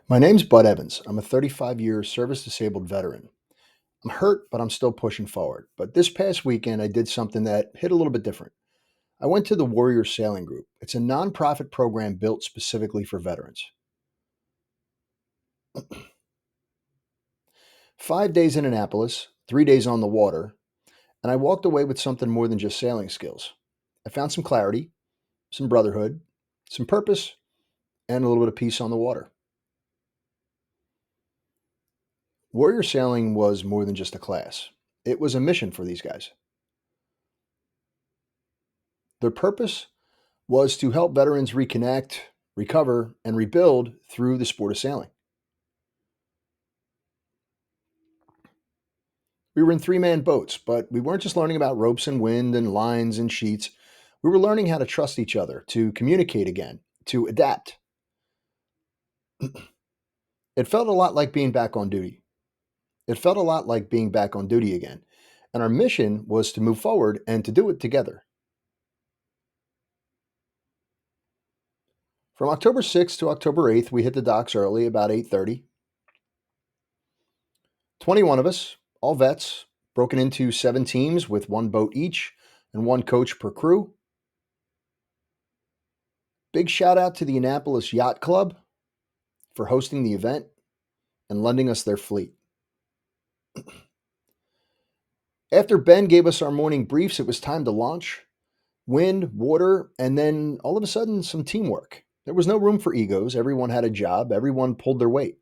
My name's Bud Evans. I'm a 35-year service-disabled veteran. I'm hurt, but I'm still pushing forward. But this past weekend, I did something that hit a little bit different. I went to the Warrior Sailing Group. It's a nonprofit program built specifically for veterans. 5 days in Annapolis, 3 days on the water, and I walked away with something more than just sailing skills. I found some clarity, some brotherhood, some purpose, and a little bit of peace on the water. Warrior Sailing was more than just a class. It was a mission for these guys. Their purpose was to help veterans reconnect, recover, and rebuild through the sport of sailing. We were in three-man boats, but we weren't just learning about ropes and wind and lines and sheets. We were learning how to trust each other, to communicate again, to adapt. It felt a lot like being back on duty. It felt a lot like being back on duty again. And our mission was to move forward and to do it together. From October 6th to October 8th, we hit the docks early, about 8:30. 21 of us, all vets, broken into 7 teams with 1 boat each and 1 coach per crew. Big shout out to the Annapolis Yacht Club for hosting the event and lending us their fleet. After Ben gave us our morning briefs, it was time to launch. Wind, water, and then all of a sudden, some teamwork. There was no room for egos. Everyone had a job. Everyone pulled their weight.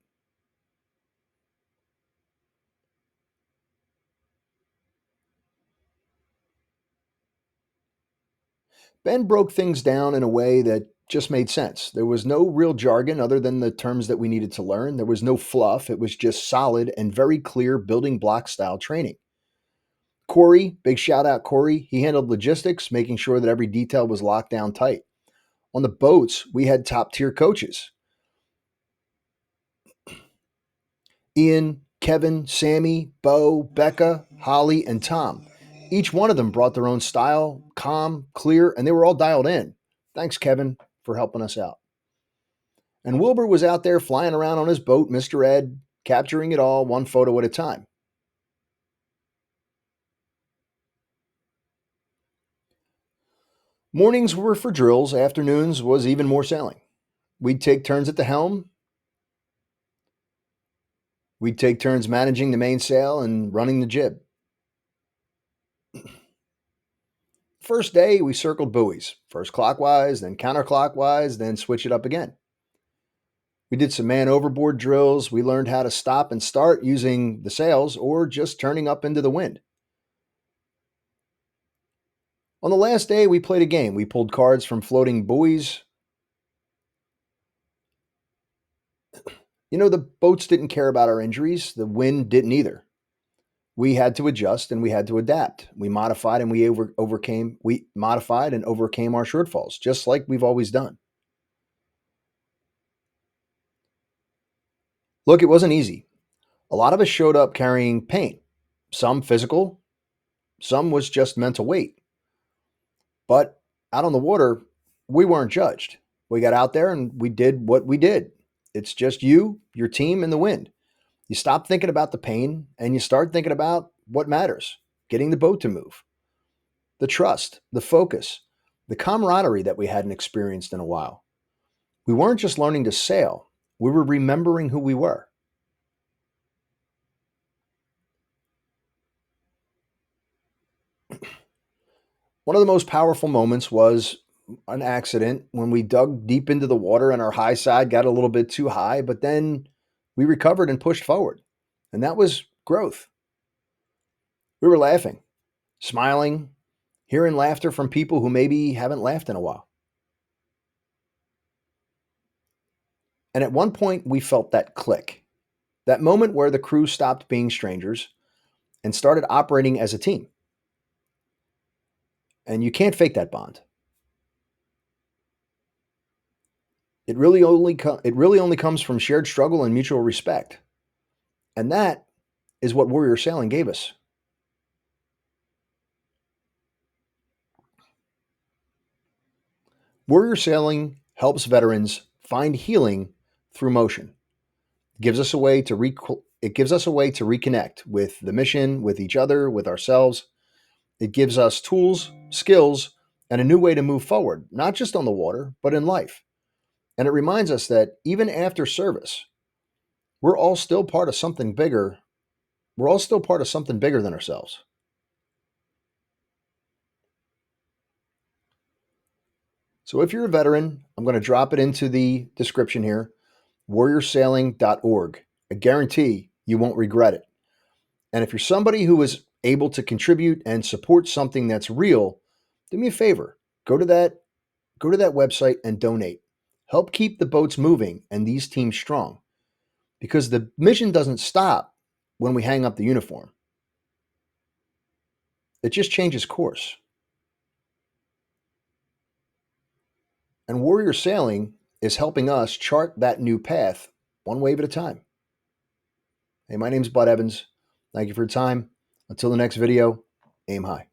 Ben broke things down in a way that just made sense. There was no real jargon other than the terms that we needed to learn. There was no fluff. It was just solid and very clear building block style training. Corey, big shout out Corey, he handled logistics, making sure that every detail was locked down tight. On the boats, we had top tier coaches. Ian, Kevin, Sammy, Bo, Becca, Holly, and Tom. Each one of them brought their own style, calm, clear, and they were all dialed in. Thanks, Kevin, for helping us out. And Wilbur was out there flying around on his boat, Mr. Ed, capturing it all one photo at a time. Mornings were for drills, afternoons was even more sailing. We'd take turns at the helm. We'd take turns managing the mainsail and running the jib. First day, we circled buoys, first clockwise, then counterclockwise, then switch it up again. We did some man overboard drills. We learned how to stop and start using the sails or just turning up into the wind. On the last day, we played a game. We pulled cards from floating buoys. The boats didn't care about our injuries. The wind didn't either. We had to adjust and we had to adapt. We modified and we overcame. We modified and overcame our shortfalls, just like we've always done. Look, it wasn't easy. A lot of us showed up carrying pain, some physical, some was just mental weight. But out on the water, we weren't judged. We got out there and we did what we did. It's just you, your team, and the wind. You stop thinking about the pain and you start thinking about what matters, getting the boat to move, the trust, the focus, the camaraderie that we hadn't experienced in a while. We weren't just learning to sail, we were remembering who we were. One of the most powerful moments was an accident when we dug deep into the water and our high side got a little bit too high, but then we recovered and pushed forward. And that was growth. We were laughing, smiling, hearing laughter from people who maybe haven't laughed in a while. And at one point, we felt that click, that moment where the crew stopped being strangers and started operating as a team. And you can't fake that bond. It really only comes from shared struggle and mutual respect. And that is what Warrior Sailing gave us. Warrior Sailing helps veterans find healing through motion. It gives us a way to reconnect with the mission, with each other, with ourselves. It gives us tools, skills, and a new way to move forward, not just on the water, but in life. And it reminds us that even after service, we're all still part of something bigger. We're all still part of something bigger than ourselves. So if you're a veteran, I'm going to drop it into the description here, warriorsailing.org. I guarantee you won't regret it. And if you're somebody who is able to contribute and support something that's real, do me a favor. Go to that website and donate. Help keep the boats moving and these teams strong. Because the mission doesn't stop when we hang up the uniform. It just changes course. And Warrior Sailing is helping us chart that new path one wave at a time. Hey, my name's Bud Evans. Thank you for your time. Until the next video, aim high.